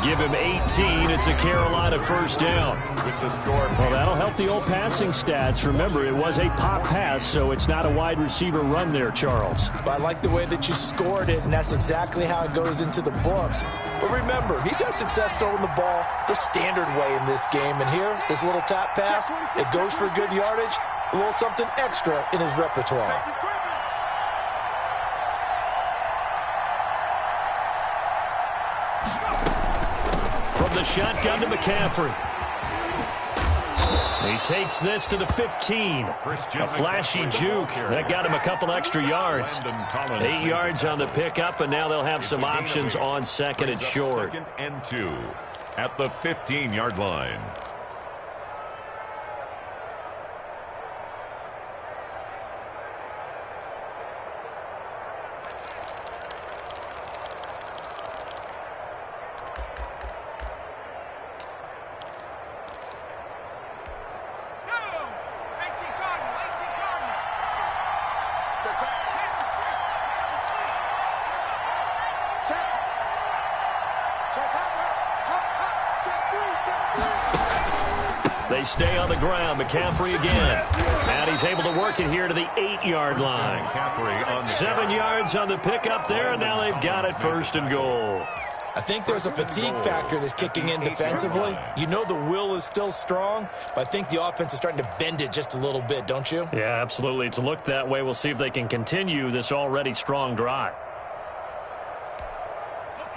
Give him 18. It's a Carolina first down. With the score. Well, that'll help the old passing stats. Remember, it was a pop pass, so it's not a wide receiver run there, Charles. But I like the way that you scored it, and that's exactly how it goes into the books. But remember, he's had success throwing the ball the standard way in this game. And here, this little tap pass, it goes for good yardage, a little something extra in his repertoire. From the shotgun to McCaffrey. He takes this to the 15. A flashy juke. That got him a couple extra yards. 8 yards on the pickup, and now they'll have some options on second and short. Second and 2 at the 15-yard line. They stay on the ground. McCaffrey again. And he's able to work it here to the 8-yard line. 7 yards on the pickup there, and now they've got it first and goal. I think there's a fatigue factor that's kicking in defensively. You know the will is still strong, but I think the offense is starting to bend it just a little bit, don't you? Yeah, absolutely. It's looked that way. We'll see if they can continue this already strong drive.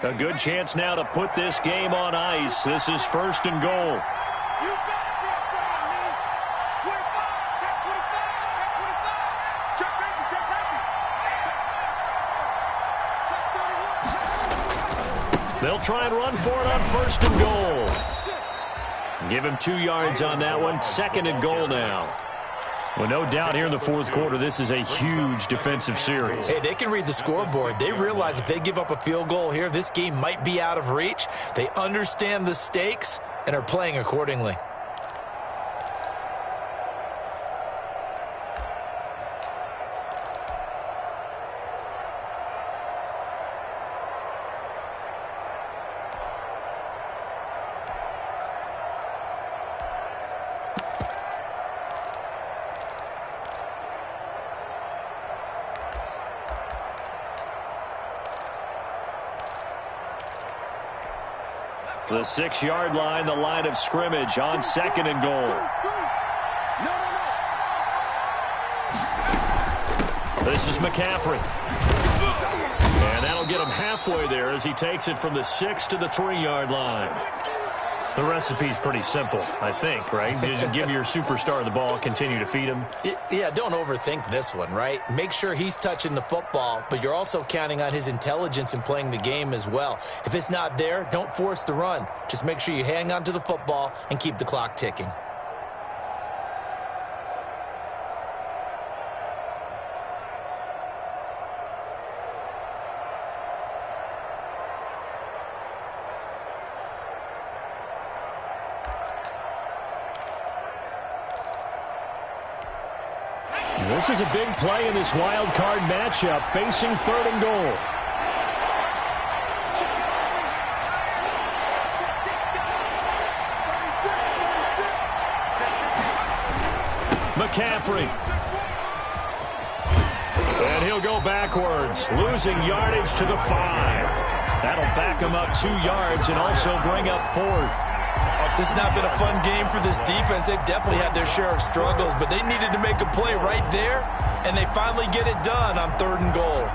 A good chance now to put this game on ice. This is first and goal. They'll try and run for it on first and goal. Give him 2 yards on that one. Second and goal now. Well, no doubt here in the fourth quarter, this is a huge defensive series. Hey, they can read the scoreboard. They realize if they give up a field goal here, this game might be out of reach. They understand the stakes and are playing accordingly. The 6-yard line, the line of scrimmage on second and goal. This is McCaffrey. And that'll get him halfway there as he takes it from the 6 to the 3-yard line. The recipe's pretty simple, I think, right? Just give your superstar the ball, continue to feed him. Yeah, don't overthink this one, right? Make sure he's touching the football, but you're also counting on his intelligence in playing the game as well. If it's not there, don't force the run. Just make sure you hang on to the football and keep the clock ticking. This is a big play in this wild card matchup, facing third and goal. McCaffrey. And he'll go backwards, losing yardage to the 5. That'll back him up 2 yards and also bring up fourth. This has not been a fun game for this defense. They've definitely had their share of struggles, but they needed to make a play right there, and they finally get it done on third and goal.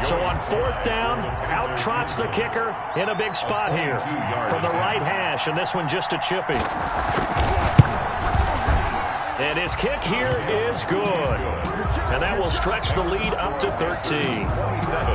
So on fourth down, out trots the kicker in a big spot here from the right hash, and this one just a chippy. And his kick here is good. And that will stretch the lead up to 13.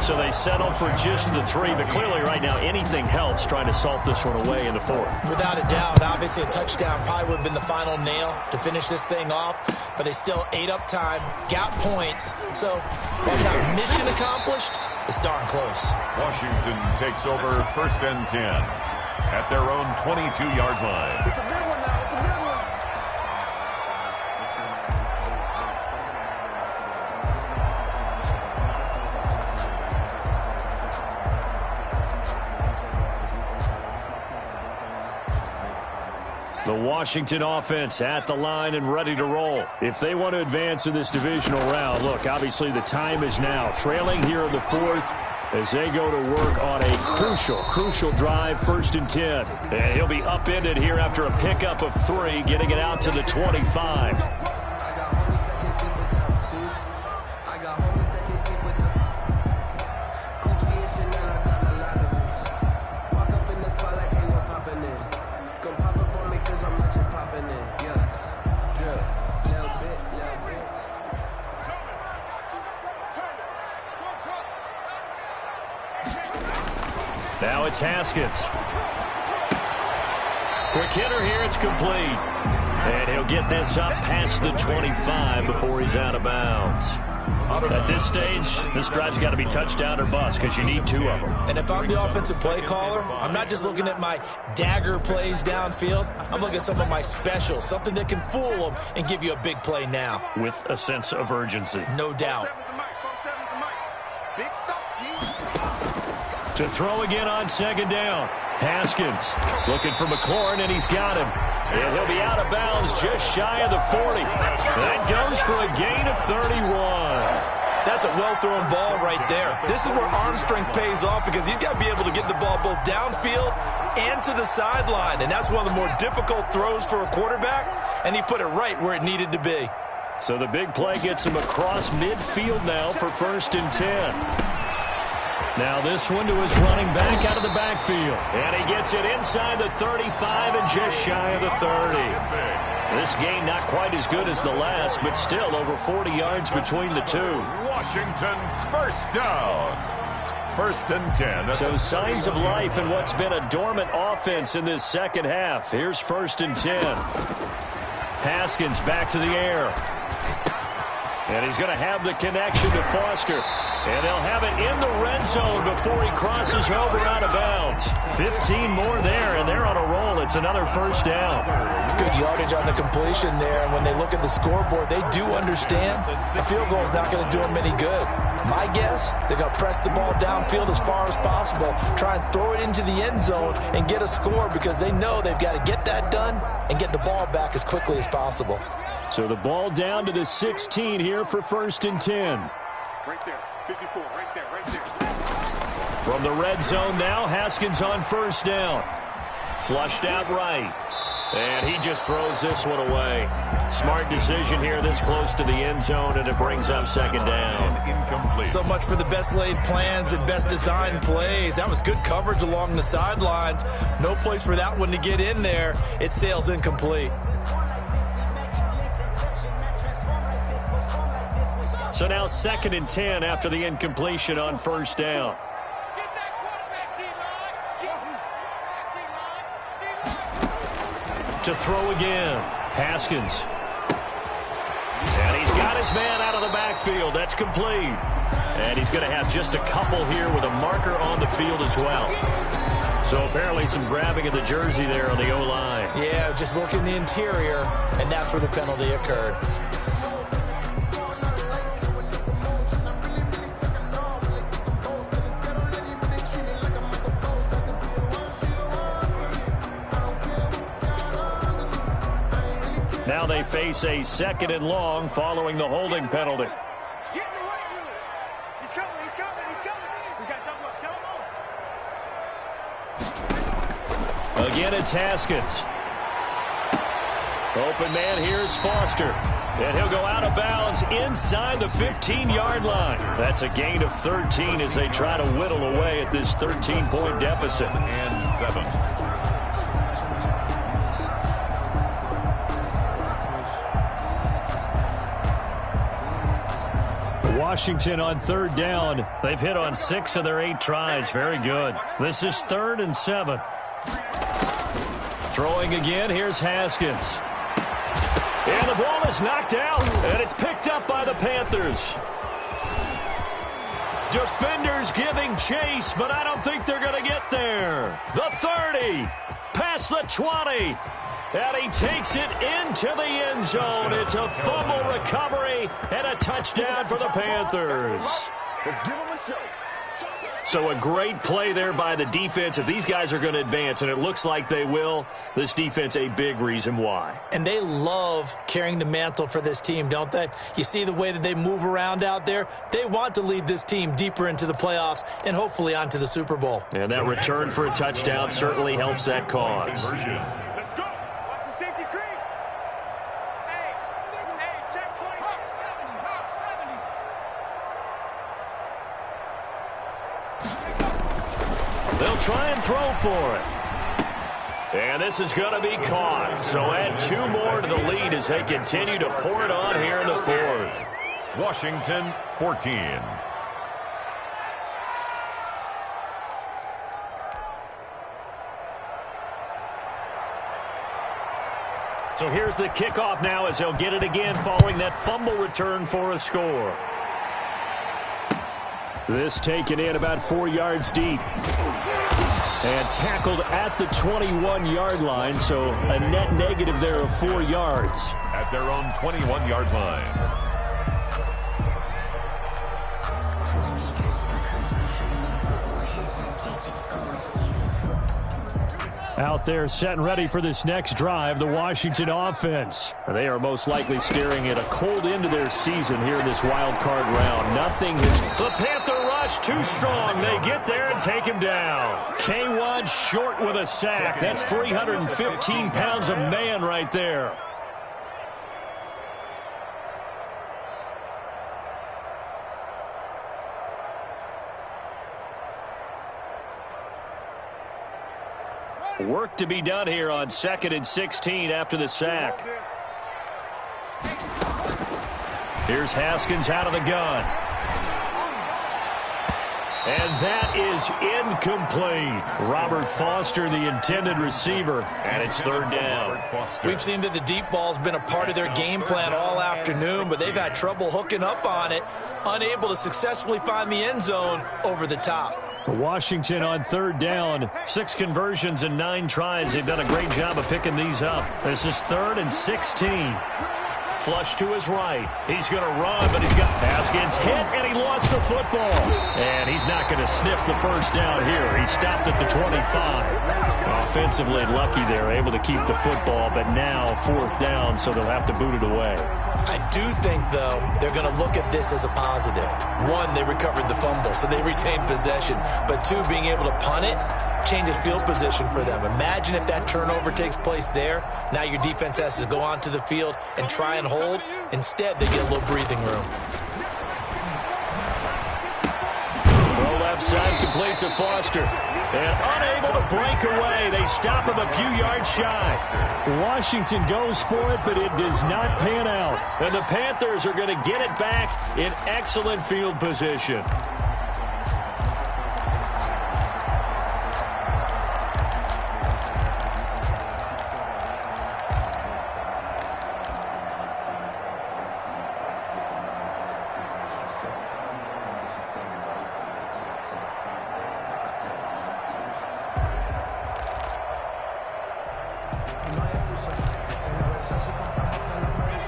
So they settle for just the 3, but clearly right now anything helps trying to salt this one away in the fourth. Without a doubt, obviously a touchdown probably would have been the final nail to finish this thing off, but they still ate up time, got points. So while it's not mission accomplished, it's darn close. Washington takes over first and 10 at their own 22-yard line. It's a big one now. It's a big one. The Washington offense at the line and ready to roll. If they want to advance in this divisional round, look, obviously the time is now. Trailing here in the fourth as they go to work on a crucial drive, first and 10. And he'll be upended here after a pickup of 3, getting it out to the 25. Now it's Haskins. Quick hitter here. It's complete. And he'll get this up past the 25 before he's out of bounds. At this stage, this drive's got to be touchdown or bust because you need 2 of them. And if I'm the offensive play caller, I'm not just looking at my dagger plays downfield. I'm looking at some of my specials, something that can fool them and give you a big play now. With a sense of urgency. No doubt. To throw again on second down. Haskins looking for McLaurin, and he's got him. And he'll be out of bounds just shy of the 40. That goes for a gain of 31. That's a well-thrown ball right there. This is where arm strength pays off because he's got to be able to get the ball both downfield and to the sideline. And that's one of the more difficult throws for a quarterback, and he put it right where it needed to be. So the big play gets him across midfield now for 1st and 10. Now this one to his running back out of the backfield. And he gets it inside the 35 and just shy of the 30. This game not quite as good as the last, but still over 40 yards between the two. Washington, first down. 1st and 10. So signs of life in what's been a dormant offense in this second half. Here's 1st and 10. Haskins back to the air. And he's going to have the connection to Foster. And they'll have it in the red zone before he crosses over out of bounds. 15 more there, and they're on a roll. It's another 1st down. Good yardage on the completion there. And when they look at the scoreboard, they do understand a field goal is not going to do them any good. My guess, they're going to press the ball downfield as far as possible, try and throw it into the end zone and get a score because they know they've got to get that done and get the ball back as quickly as possible. So the ball down to the 16 here for 1st and 10. Right there. 54, right there. From the red zone now, Haskins on 1st down. Flushed out right. And he just throws this one away. Smart decision here this close to the end zone, and it brings up 2nd down. Incomplete. So much for the best laid plans and best designed plays. That was good coverage along the sidelines. No place for that one to get in there. It sails incomplete. So now 2nd and 10 after the incompletion on 1st down. To throw again, Haskins. And he's got his man out of the backfield. That's complete. And he's going to have just a couple here with a marker on the field as well. So apparently some grabbing of the jersey there on the O-line. Yeah, just look in the interior, and that's where the penalty occurred. Now they face a 2nd and long following the holding penalty. Get in the way with it. He's coming, he's coming, he's coming. We got double up. Again, it's Haskins. Open man, here's Foster. And he'll go out of bounds inside the 15-yard line. That's a gain of 13 as they try to whittle away at this 13-point deficit. And 7. Washington on 3rd down. They've hit on 6 of their 8 tries. Very good. This is 3rd and 7. Throwing again. Here's Haskins. And the ball is knocked out, and it's picked up by the Panthers. Defenders giving chase, but I don't think they're going to get there. The 30, past the 20. And he takes it into the end zone. It's a fumble recovery and a touchdown for the Panthers. Let's give him a show. So a great play there by the defense. If these guys are going to advance, and it looks like they will, this defense a big reason why. And they love carrying the mantle for this team, don't they? You see the way that they move around out there? They want to lead this team deeper into the playoffs and hopefully onto the Super Bowl. And that return for a touchdown certainly helps that cause. They'll try and throw for it. And this is going to be caught. So add 2 more to the lead as they continue to pour it on here in the 4th. Washington, 14. So here's the kickoff now as they'll get it again following that fumble return for a score. This taken in about 4 yards deep. And tackled at the 21-yard line, so a net negative there of 4 yards. At their own 21-yard line. Out there set and ready for this next drive, the Washington offense. They are most likely staring at a cold end to their season here in this wild card round. Nothing has... The Panther rush too strong. They get there and take him down. K1 short with a sack. That's 315 pounds of man right there. Work to be done here on 2nd and 16 after the sack. Here's Haskins out of the gun. And that is incomplete. Robert Foster, the intended receiver, and it's 3rd down. We've seen that the deep ball's been a part of their game plan all afternoon, but they've had trouble hooking up on it, unable to successfully find the end zone over the top. Washington on 3rd down, 6 conversions and 9 tries. They've done a great job of picking these up. This is 3rd and 16. Flush to his right. He's going to run, but he's got Haskins hit, and he lost the football. And he's not going to sniff the first down here. He stopped at the 25. Offensively lucky there, able to keep the football, but now 4th down, so they'll have to boot it away. I do think, though, they're going to look at this as a positive. 1, they recovered the fumble, so they retained possession. But 2, being able to punt it changes field position for them. Imagine if that turnover takes place there. Now your defense has to go onto the field and try and hold. Instead, they get a little breathing room. Throw left side, complete to Foster. And unable to break away. They stop him a few yards shy. Washington goes for it, but it does not pan out. And the Panthers are going to get it back in excellent field position.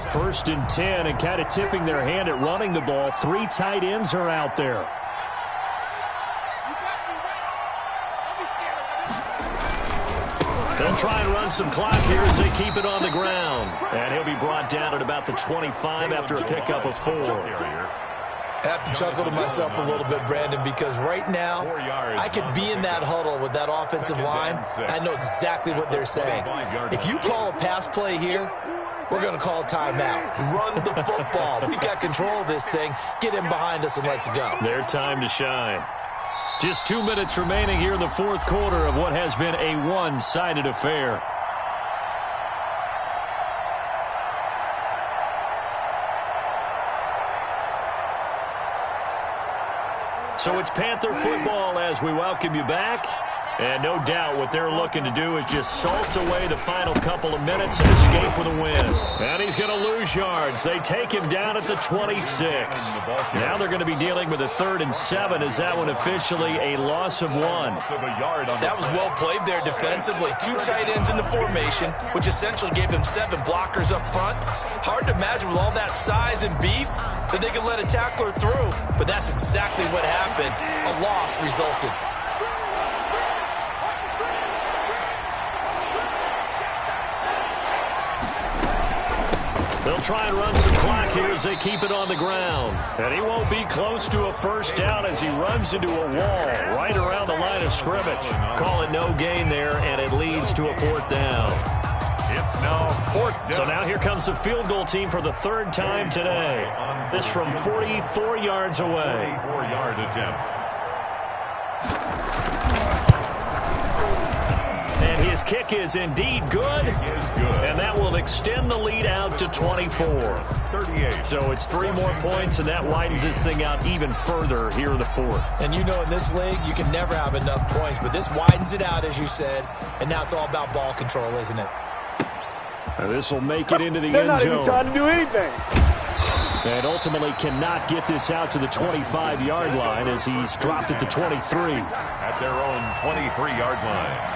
First and 10, and kind of tipping their hand at running the ball. 3 tight ends are out there. They'll try and run some clock here as they keep it on the ground. And he'll be brought down at about the 25 after a pickup of 4. I have to chuckle to myself a little bit, Brandon, because right now I could be in that huddle with that offensive line. I know exactly what they're saying. If you call a pass play here, we're going to call a timeout. Run the football. We've got control of this thing. Get in behind us and let's go. Their time to shine. Just 2 minutes remaining here in the 4th quarter of what has been a one-sided affair. So it's Panther football as we welcome you back. And no doubt what they're looking to do is just salt away the final couple of minutes and escape with a win. And he's going to lose yards. They take him down at the 26. Now they're going to be dealing with a 3rd and 7. Is that one officially a loss of 1? That was well played there defensively. 2 tight ends in the formation, which essentially gave them 7 blockers up front. Hard to imagine with all that size and beef that they could let a tackler through. But that's exactly what happened. A loss resulted. They'll try and run some clock here as they keep it on the ground. And he won't be close to a first down as he runs into a wall right around the line of scrimmage. Call it no gain there, and it leads to a 4th down. It's now 4th down. So now here comes the field goal team for the 3rd time today. This from 44 yards away. 44-yard attempt. And his kick is indeed good. And that will extend the lead out to 24. 38. So it's 3 more points, and that widens this thing out even further here in the 4th. And you know in this league, you can never have enough points. But this widens it out, as you said. And now it's all about ball control, isn't it? This will make it into the They're end not zone. even trying to do anything. And ultimately cannot get this out to the 25-yard line as he's dropped at the 23. At their own 23-yard line.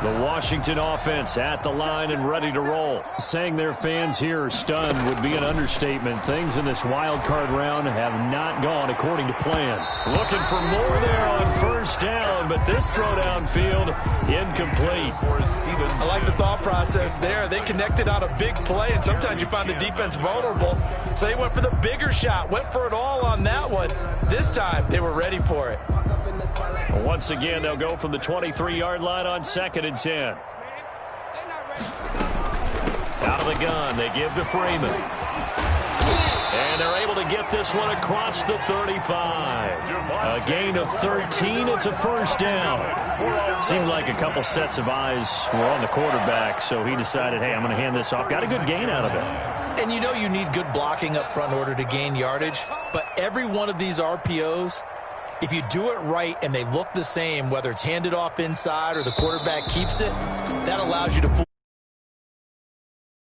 The Washington offense at the line and ready to roll. Saying their fans here are stunned would be an understatement. Things in this wild card round have not gone according to plan. Looking for more there on first down, but this throw downfield incomplete. I like the thought process there. They connected on a big play, and sometimes you find the defense vulnerable. So they went for the bigger shot, went for it all on that one. This time, they were ready for it. Once again, they'll go from the 23-yard line on 2nd and 10. Out of the gun, they give to Freeman. And they're able to get this one across the 35. A gain of 13. It's a first down. Seemed like a couple sets of eyes were on the quarterback, so he decided, hey, I'm going to hand this off. Got a good gain out of it. And you know you need good blocking up front in order to gain yardage, but every one of these RPOs, if you do it right and they look the same, whether it's handed off inside or the quarterback keeps it, that allows you to